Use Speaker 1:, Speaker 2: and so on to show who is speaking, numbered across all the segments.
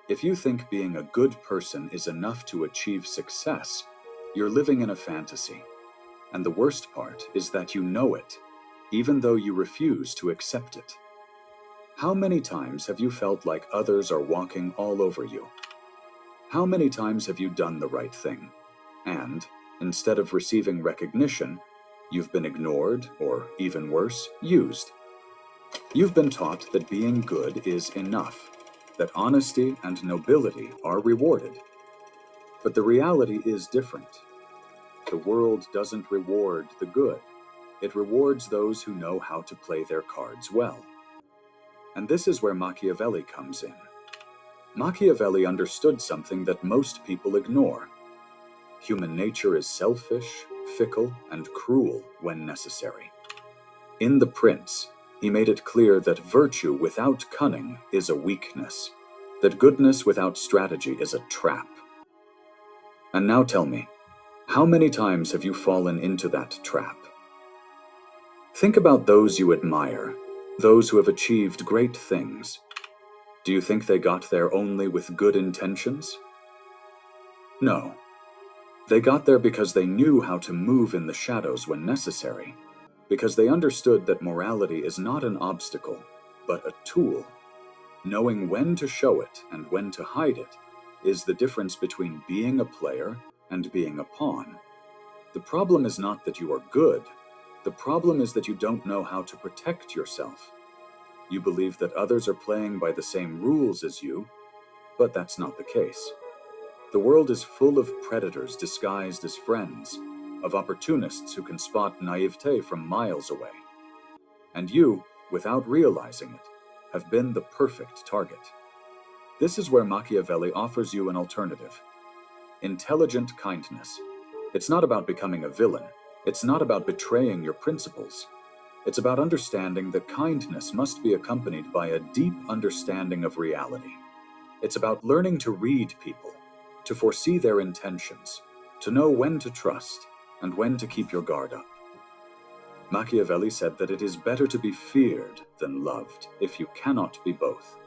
Speaker 1: If you think being a good person is enough to achieve success, you're living in a fantasy. And the worst part is that you know it, even though you refuse to accept it. How many times have you felt like others are walking all over you? How many times have you done the right thing? And, instead of receiving recognition, you've been ignored, or even worse, used. You've been taught that being good is enough, that honesty and nobility are rewarded. But the reality is different. The world doesn't reward the good. It rewards those who know how to play their cards well. And this is where Machiavelli comes in. Machiavelli understood something that most people ignore. Human nature is selfish, fickle, and cruel when necessary. In The Prince, he made it clear that virtue without cunning is a weakness, that goodness without strategy is a trap. And now tell me, how many times have you fallen into that trap? Think about those you admire, those who have achieved great things. Do you think they got there only with good intentions? No. They got there because they knew how to move in the shadows when necessary, because they understood that morality is not an obstacle, but a tool. Knowing when to show it and when to hide it is the difference between being a player and being a pawn. The problem is not that you are good. The problem is that you don't know how to protect yourself. You believe that others are playing by the same rules as you, but that's not the case. The world is full of predators disguised as friends, of opportunists who can spot naivete from miles away. And you, without realizing it, have been the perfect target. This is where Machiavelli offers you an alternative. Intelligent kindness. It's not about becoming a villain. It's not about betraying your principles. It's about understanding that kindness must be accompanied by a deep understanding of reality. It's about learning to read people, to foresee their intentions, to know when to trust and when to keep your guard up. Machiavelli said that it is better to be feared than loved if you cannot be both.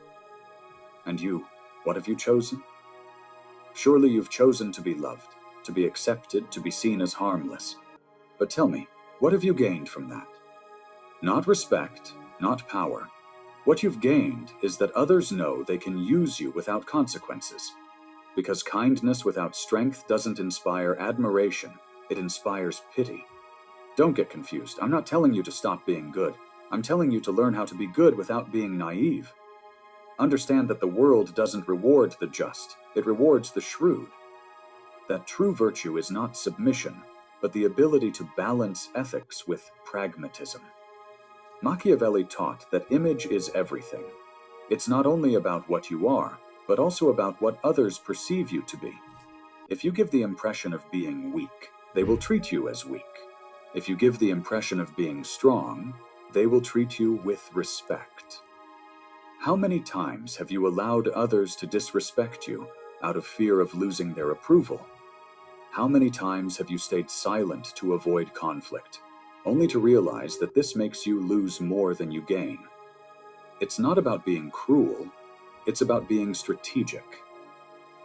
Speaker 1: And you, what have you chosen? Surely you've chosen to be loved, to be accepted, to be seen as harmless. But tell me, what have you gained from that? Not respect, not power. What you've gained is that others know they can use you without consequences. Because kindness without strength doesn't inspire admiration, it inspires pity. Don't get confused. I'm not telling you to stop being good. I'm telling you to learn how to be good without being naive. Understand that the world doesn't reward the just, it rewards the shrewd. That true virtue is not submission, but the ability to balance ethics with pragmatism. Machiavelli taught that image is everything. It's not only about what you are, but also about what others perceive you to be. If you give the impression of being weak, they will treat you as weak. If you give the impression of being strong, they will treat you with respect. How many times have you allowed others to disrespect you out of fear of losing their approval? How many times have you stayed silent to avoid conflict, only to realize that this makes you lose more than you gain? It's not about being cruel, it's about being strategic.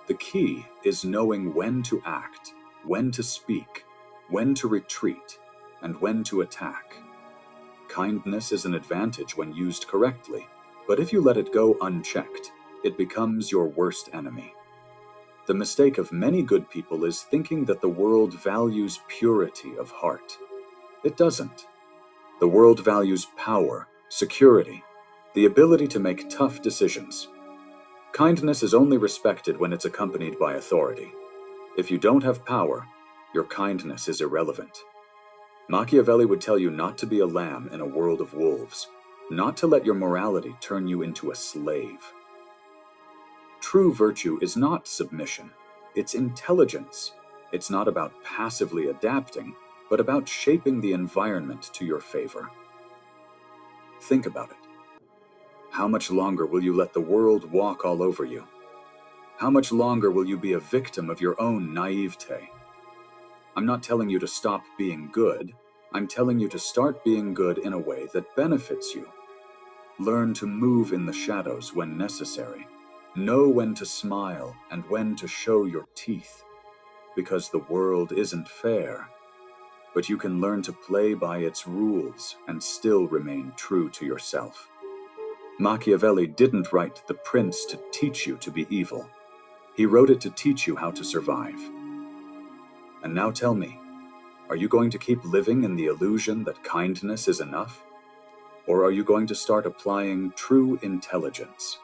Speaker 1: The key is knowing when to act, when to speak, when to retreat, and when to attack. Kindness is an advantage when used correctly, but if you let it go unchecked, it becomes your worst enemy. The mistake of many good people is thinking that the world values purity of heart. It doesn't. The world values power, security, the ability to make tough decisions. Kindness is only respected when it's accompanied by authority. If you don't have power, your kindness is irrelevant. Machiavelli would tell you not to be a lamb in a world of wolves, not to let your morality turn you into a slave. True virtue is not submission, it's intelligence. It's not about passively adapting, but about shaping the environment to your favor. Think about it. How much longer will you let the world walk all over you? How much longer will you be a victim of your own naivete? I'm not telling you to stop being good. I'm telling you to start being good in a way that benefits you. Learn to move in the shadows when necessary. Know when to smile and when to show your teeth, because the world isn't fair, but you can learn to play by its rules and still remain true to yourself. Machiavelli didn't write The Prince to teach you to be evil. He wrote it to teach you how to survive. And now tell me, are you going to keep living in the illusion that kindness is enough? Or are you going to start applying true intelligence?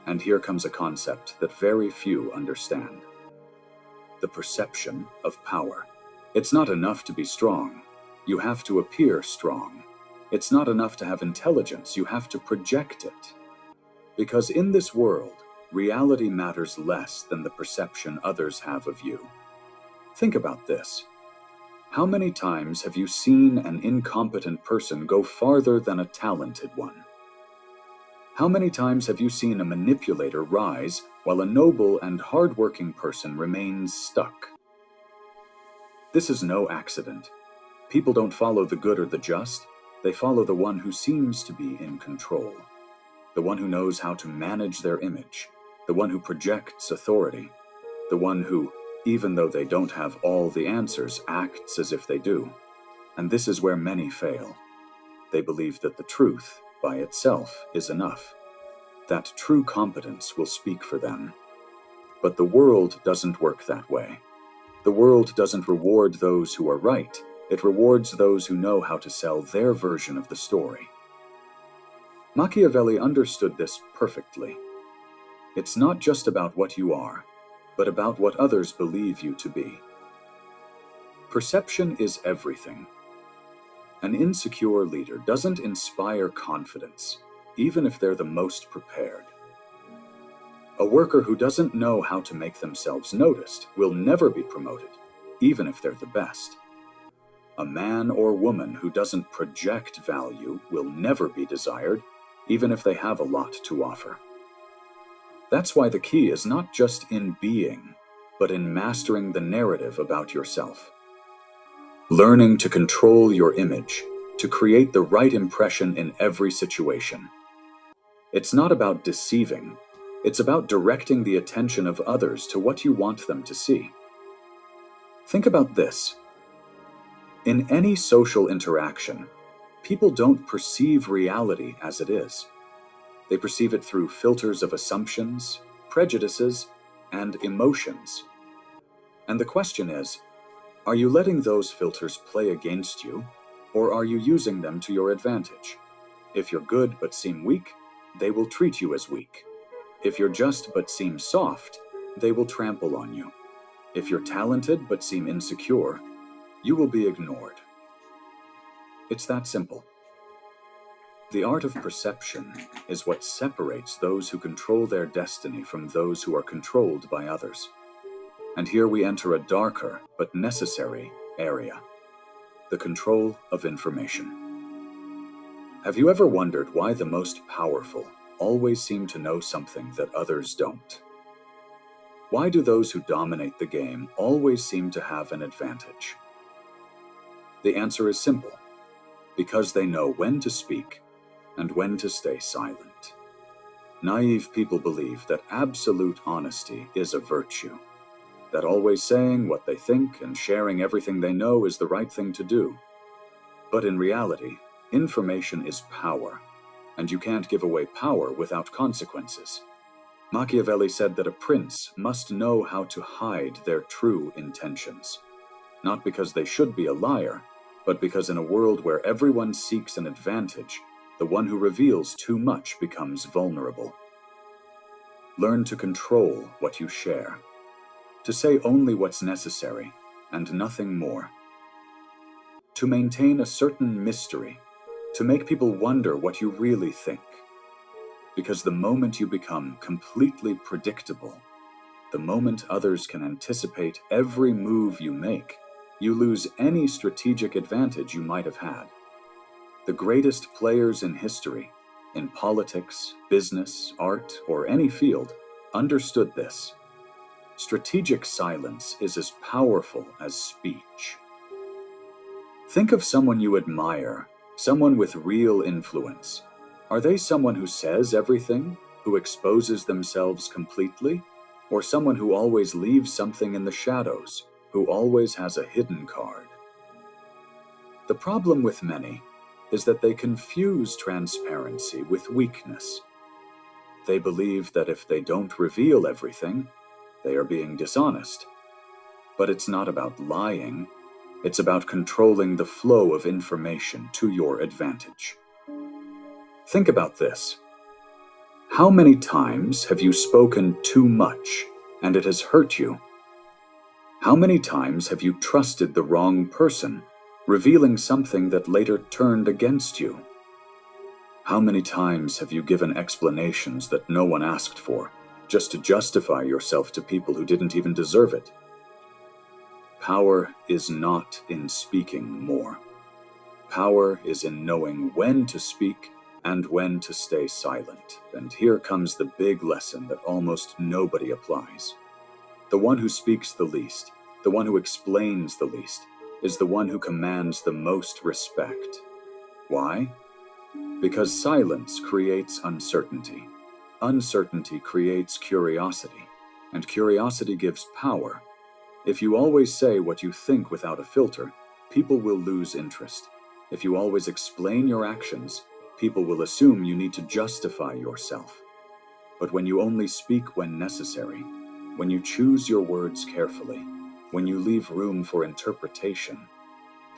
Speaker 1: And here comes a concept that very few understand: the perception of power. It's not enough to be strong. You have to appear strong. It's not enough to have intelligence. You have to project it. Because in this world, reality matters less than the perception others have of you. Think about this. How many times have you seen an incompetent person go farther than a talented one? How many times have you seen a manipulator rise while a noble and hardworking person remains stuck? This is no accident. People don't follow the good or the just. They follow the one who seems to be in control, the one who knows how to manage their image, the one who projects authority, the one who, even though they don't have all the answers, acts as if they do. And this is where many fail. They believe that the truth, by itself, is enough, that true competence will speak for them. But the world doesn't work that way. The world doesn't reward those who are right. It rewards those who know how to sell their version of the story. Machiavelli understood this perfectly. It's not just about what you are, but about what others believe you to be. Perception is everything. An insecure leader doesn't inspire confidence, even if they're the most prepared. A worker who doesn't know how to make themselves noticed will never be promoted, even if they're the best. A man or woman who doesn't project value will never be desired, even if they have a lot to offer. That's why the key is not just in being, but in mastering the narrative about yourself. Learning to control your image, to create the right impression in every situation. It's not about deceiving. It's about directing the attention of others to what you want them to see. Think about this. In any social interaction, people don't perceive reality as it is. They perceive it through filters of assumptions, prejudices, and emotions. And the question is, are you letting those filters play against you, or are you using them to your advantage? If you're good but seem weak, they will treat you as weak. If you're just but seem soft, they will trample on you. If you're talented but seem insecure, you will be ignored. It's that simple. The art of perception is what separates those who control their destiny from those who are controlled by others. And here we enter a darker but necessary area: the control of information. Have you ever wondered why the most powerful always seem to know something that others don't? Why do those who dominate the game always seem to have an advantage? The answer is simple: because they know when to speak and when to stay silent. Naive people believe that absolute honesty is a virtue, that always saying what they think and sharing everything they know is the right thing to do. But in reality, information is power, and you can't give away power without consequences. Machiavelli said that a prince must know how to hide their true intentions, not because they should be a liar, but because in a world where everyone seeks an advantage, the one who reveals too much becomes vulnerable. Learn to control what you share, to say only what's necessary and nothing more, to maintain a certain mystery, to make people wonder what you really think. Because the moment you become completely predictable, the moment others can anticipate every move you make, you lose any strategic advantage you might have had. The greatest players in history, in politics, business, art, or any field, understood this. Strategic silence is as powerful as speech. Think of someone you admire, someone with real influence. Are they someone who says everything, who exposes themselves completely, or someone who always leaves something in the shadows, who always has a hidden card? The problem with many is that they confuse transparency with weakness. They believe that if they don't reveal everything, they are being dishonest. But it's not about lying, it's about controlling the flow of information to your advantage. Think about this. How many times have you spoken too much and it has hurt you? How many times have you trusted the wrong person, revealing something that later turned against you? How many times have you given explanations that no one asked for, just to justify yourself to people who didn't even deserve it? Power is not in speaking more. Power is in knowing when to speak and when to stay silent. And here comes the big lesson that almost nobody applies. The one who speaks the least, the one who explains the least, is the one who commands the most respect. Why? Because silence creates uncertainty. Uncertainty creates curiosity, and curiosity gives power. If you always say what you think without a filter, people will lose interest. If you always explain your actions, people will assume you need to justify yourself. But when you only speak when necessary, when you choose your words carefully, when you leave room for interpretation,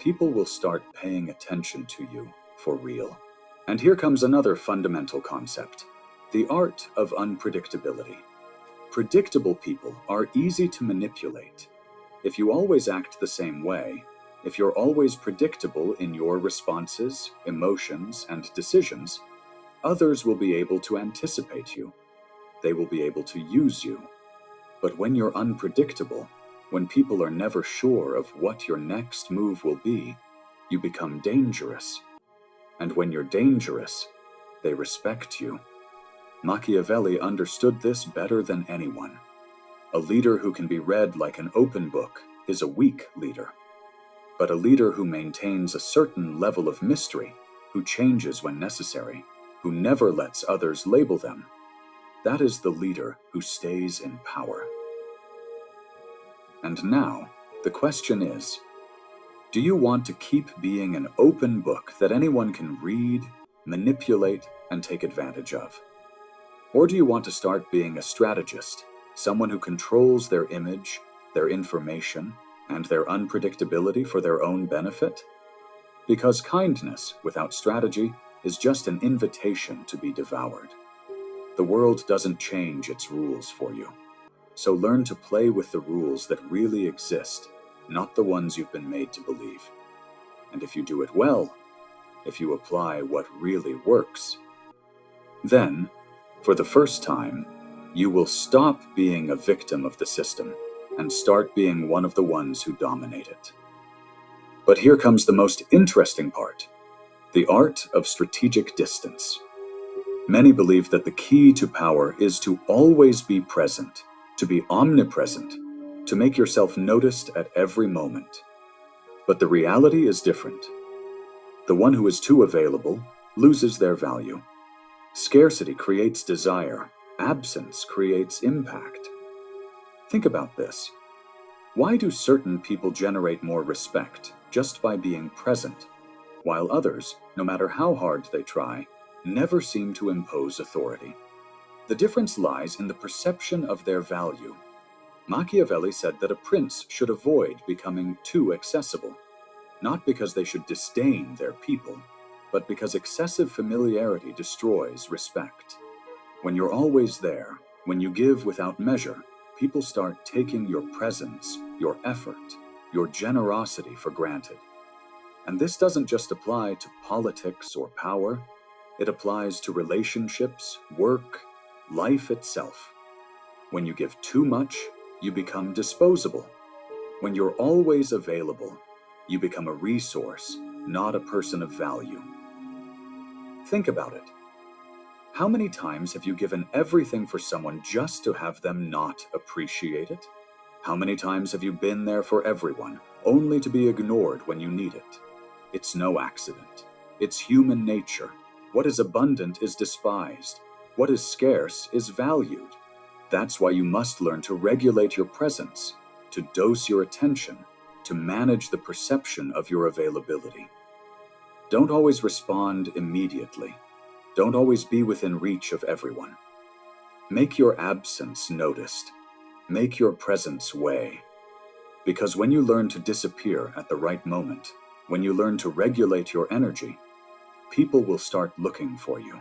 Speaker 1: people will start paying attention to you for real. And here comes another fundamental concept: the art of unpredictability. Predictable people are easy to manipulate. If you always act the same way, if you're always predictable in your responses, emotions, and decisions, others will be able to anticipate you. They will be able to use you. But when you're unpredictable, when people are never sure of what your next move will be, you become dangerous. And when you're dangerous, they respect you. Machiavelli understood this better than anyone. A leader who can be read like an open book is a weak leader. But a leader who maintains a certain level of mystery, who changes when necessary, who never lets others label them, that is the leader who stays in power. And now, the question is, do you want to keep being an open book that anyone can read, manipulate, and take advantage of? Or do you want to start being a strategist, someone who controls their image, their information, and their unpredictability for their own benefit? Because kindness without strategy is just an invitation to be devoured. The world doesn't change its rules for you. So learn to play with the rules that really exist, not the ones you've been made to believe. And if you do it well, if you apply what really works, then, for the first time, you will stop being a victim of the system and start being one of the ones who dominate it. But here comes the most interesting part: the art of strategic distance. Many believe that the key to power is to always be present, to be omnipresent, to make yourself noticed at every moment. But the reality is different. The one who is too available loses their value. Scarcity creates desire. Absence creates impact. Think about this. Why do certain people generate more respect just by being present, while others, no matter how hard they try, never seem to impose authority? The difference lies in the perception of their value. Machiavelli said that a prince should avoid becoming too accessible, not because they should disdain their people, but because excessive familiarity destroys respect. When you're always there, when you give without measure, people start taking your presence, your effort, your generosity for granted. And this doesn't just apply to politics or power. It applies to relationships, work, life itself. When you give too much, you become disposable. When you're always available, you become a resource, not a person of value. Think about it. How many times have you given everything for someone just to have them not appreciate it? How many times have you been there for everyone, only to be ignored when you need it? It's no accident. It's human nature. What is abundant is despised. What is scarce is valued. That's why you must learn to regulate your presence, to dose your attention, to manage the perception of your availability. Don't always respond immediately. Don't always be within reach of everyone. Make your absence noticed. Make your presence weigh. Because when you learn to disappear at the right moment, when you learn to regulate your energy, people will start looking for you.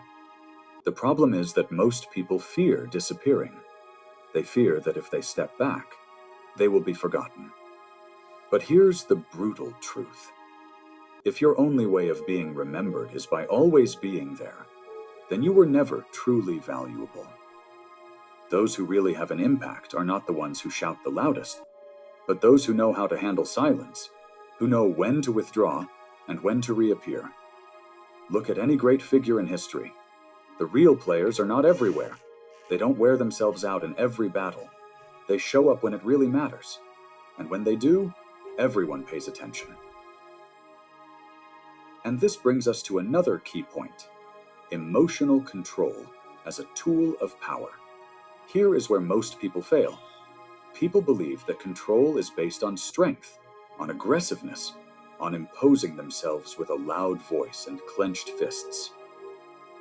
Speaker 1: The problem is that most people fear disappearing. They fear that if they step back, they will be forgotten. But here's the brutal truth. If your only way of being remembered is by always being there, then you were never truly valuable. Those who really have an impact are not the ones who shout the loudest, but those who know how to handle silence, who know when to withdraw and when to reappear. Look at any great figure in history. The real players are not everywhere. They don't wear themselves out in every battle. They show up when it really matters. And when they do, everyone pays attention. And this brings us to another key point: emotional control as a tool of power. Here is where most people fail. People believe that control is based on strength, on aggressiveness, on imposing themselves with a loud voice and clenched fists.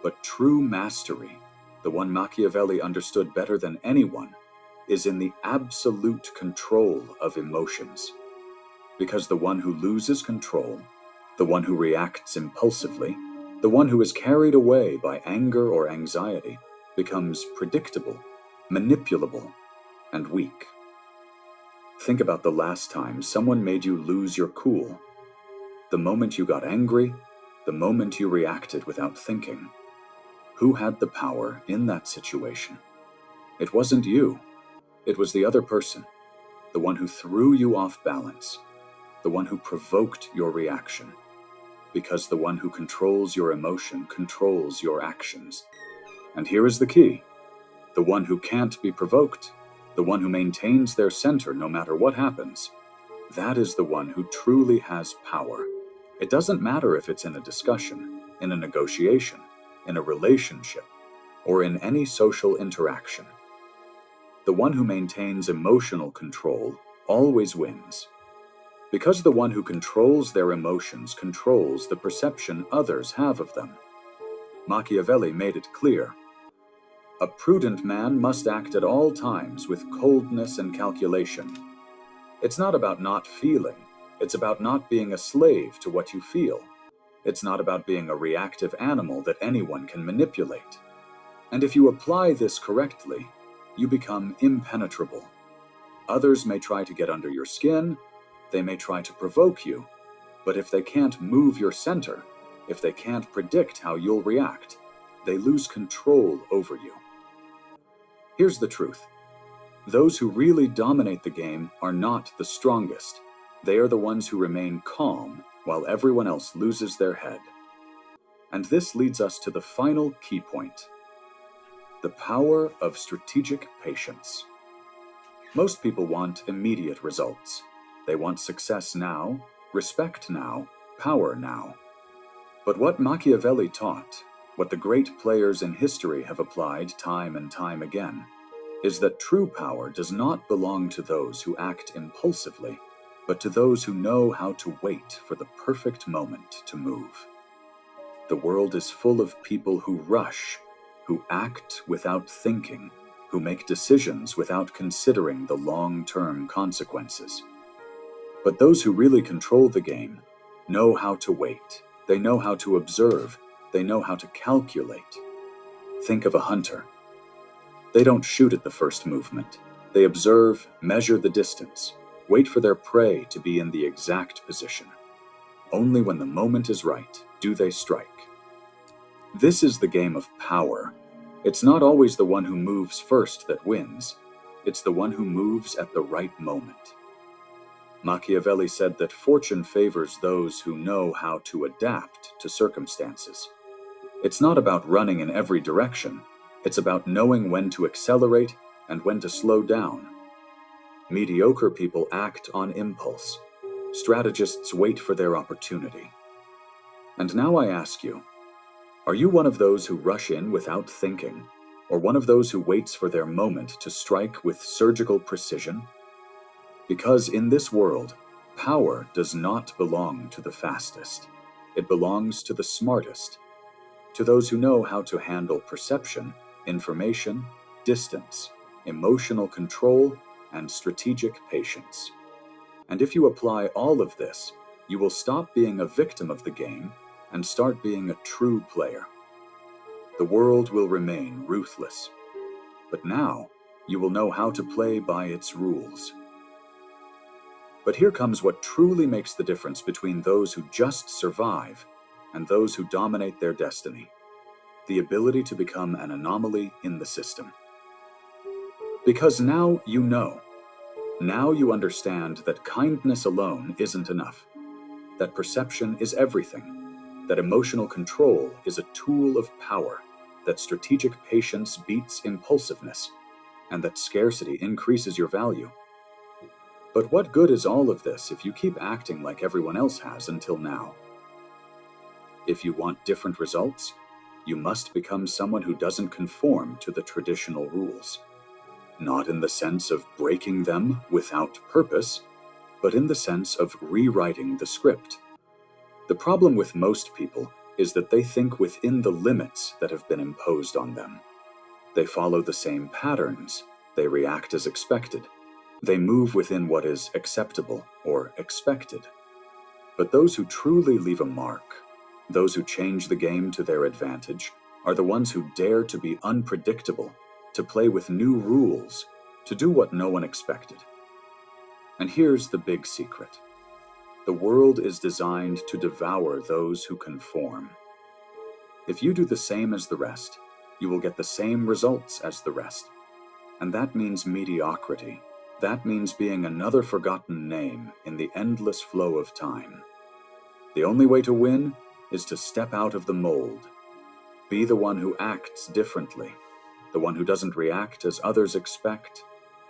Speaker 1: But true mastery, the one Machiavelli understood better than anyone, is in the absolute control of emotions. Because the one who loses control, the one who reacts impulsively, the one who is carried away by anger or anxiety, becomes predictable, manipulable, and weak. Think about the last time someone made you lose your cool. The moment you got angry, the moment you reacted without thinking. Who had the power in that situation? It wasn't you. It was the other person, the one who threw you off balance, the one who provoked your reaction. Because the one who controls your emotion controls your actions. And here is the key: the one who can't be provoked, the one who maintains their center no matter what happens, that is the one who truly has power. It doesn't matter if it's in a discussion, in a negotiation, in a relationship, or in any social interaction. The one who maintains emotional control always wins. Because the one who controls their emotions controls the perception others have of them. Machiavelli made it clear: a prudent man must act at all times with coldness and calculation. It's not about not feeling. It's about not being a slave to what you feel. It's not about being a reactive animal that anyone can manipulate. And if you apply this correctly, you become impenetrable. Others may try to get under your skin, they may try to provoke you, but if they can't move your center, if they can't predict how you'll react, they lose control over you. Here's the truth. Those who really dominate the game are not the strongest. They are the ones who remain calm while everyone else loses their head. And this leads us to the final key point: the power of strategic patience. Most people want immediate results. They want success now, respect now, power now. But what Machiavelli taught, what the great players in history have applied time and time again, is that true power does not belong to those who act impulsively, but to those who know how to wait for the perfect moment to move. The world is full of people who rush, who act without thinking, who make decisions without considering the long-term consequences. But those who really control the game know how to wait. They know how to observe. They know how to calculate. Think of a hunter. They don't shoot at the first movement. They observe, measure the distance, wait for their prey to be in the exact position. Only when the moment is right do they strike. This is the game of power. It's not always the one who moves first that wins. It's the one who moves at the right moment. Machiavelli said that fortune favors those who know how to adapt to circumstances. It's not about running in every direction. It's about knowing when to accelerate and when to slow down. Mediocre people act on impulse. Strategists wait for their opportunity. And now I ask you, are you one of those who rush in without thinking, Or one of those who waits for their moment to strike with surgical precision? Because in this world, power does not belong to the fastest. It belongs to the smartest, to those who know how to handle perception, information, distance, emotional control, and strategic patience. And if you apply all of this, you will stop being a victim of the game and start being a true player. The world will remain ruthless, but now you will know how to play by its rules. But here comes what truly makes the difference between those who just survive and those who dominate their destiny: the ability to become an anomaly in the system. Because now you know. Now you understand that kindness alone isn't enough, that perception is everything, that emotional control is a tool of power, that strategic patience beats impulsiveness, and that scarcity increases your value. But what good is all of this if you keep acting like everyone else has until now? If you want different results, you must become someone who doesn't conform to the traditional rules. Not in the sense of breaking them without purpose, but in the sense of rewriting the script. The problem with most people is that they think within the limits that have been imposed on them. They follow the same patterns, they react as expected, they move within what is acceptable or expected. But those who truly leave a mark, those who change the game to their advantage, are the ones who dare to be unpredictable, to play with new rules, to do what no one expected. And here's the big secret. The world is designed to devour those who conform. If you do the same as the rest, you will get the same results as the rest. And that means mediocrity. That means being another forgotten name in the endless flow of time. The only way to win is to step out of the mold. Be the one who acts differently, the one who doesn't react as others expect,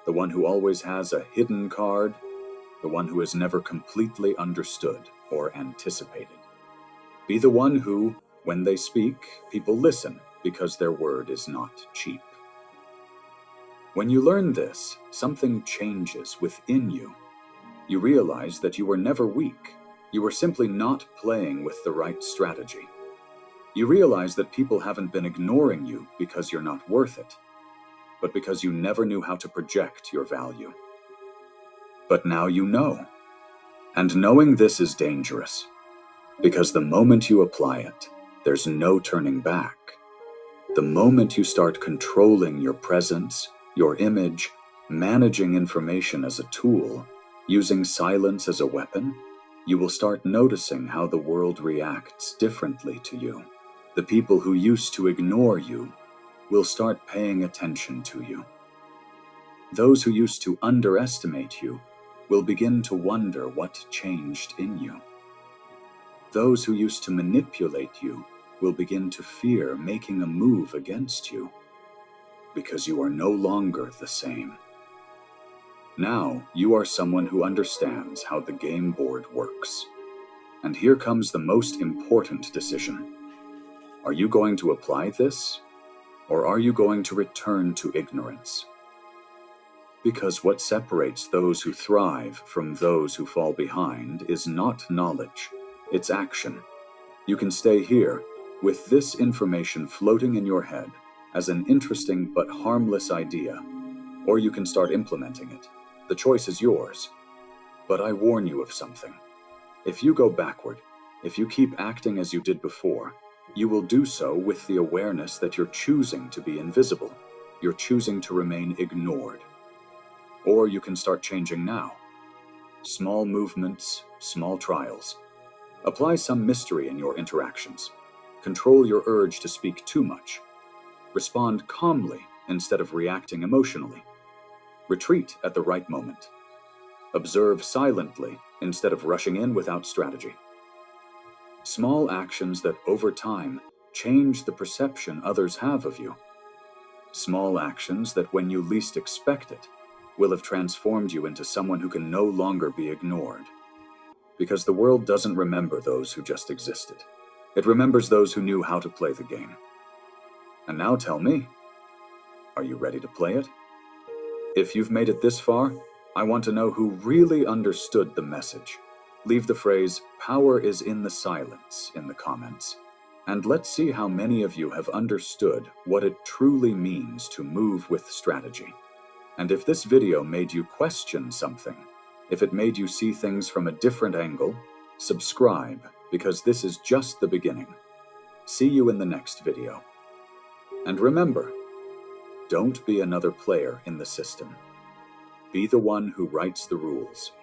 Speaker 1: the one who always has a hidden card, the one who is never completely understood or anticipated. Be the one who, when they speak, people listen because their word is not cheap. When you learn this, something changes within you. You realize that you were never weak. You were simply not playing with the right strategy. You realize that people haven't been ignoring you because you're not worth it, but because you never knew how to project your value. But now you know. And knowing this is dangerous, because the moment you apply it, there's no turning back. The moment you start controlling your presence, your image, managing information as a tool, using silence as a weapon, you will start noticing how the world reacts differently to you. The people who used to ignore you will start paying attention to you. Those who used to underestimate you will begin to wonder what changed in you. Those who used to manipulate you will begin to fear making a move against you, because you are no longer the same. Now you are someone who understands how the game board works. And here comes the most important decision. Are you going to apply this, or are you going to return to ignorance? Because what separates those who thrive from those who fall behind is not knowledge, it's action. You can stay here, with this information floating in your head as an interesting but harmless idea, or you can start implementing it. The choice is yours. But I warn you of something. If you go backward, if you keep acting as you did before, you will do so with the awareness that you're choosing to be invisible. You're choosing to remain ignored. Or you can start changing now. Small movements, small trials. Apply some mystery in your interactions. Control your urge to speak too much. Respond calmly instead of reacting emotionally. Retreat at the right moment. Observe silently instead of rushing in without strategy. Small actions that over time change the perception others have of you. Small actions that when you least expect it will have transformed you into someone who can no longer be ignored. Because the world doesn't remember those who just existed. It remembers those who knew how to play the game. And now tell me, Are you ready to play it? If you've made it this far, I want to know who really understood the message. Leave the phrase, "power is in the silence," in the comments. And let's see how many of you have understood what it truly means to move with strategy. And if this video made you question something, if it made you see things from a different angle, subscribe, because this is just the beginning. See you in the next video. And remember, don't be another player in the system. Be the one who writes the rules.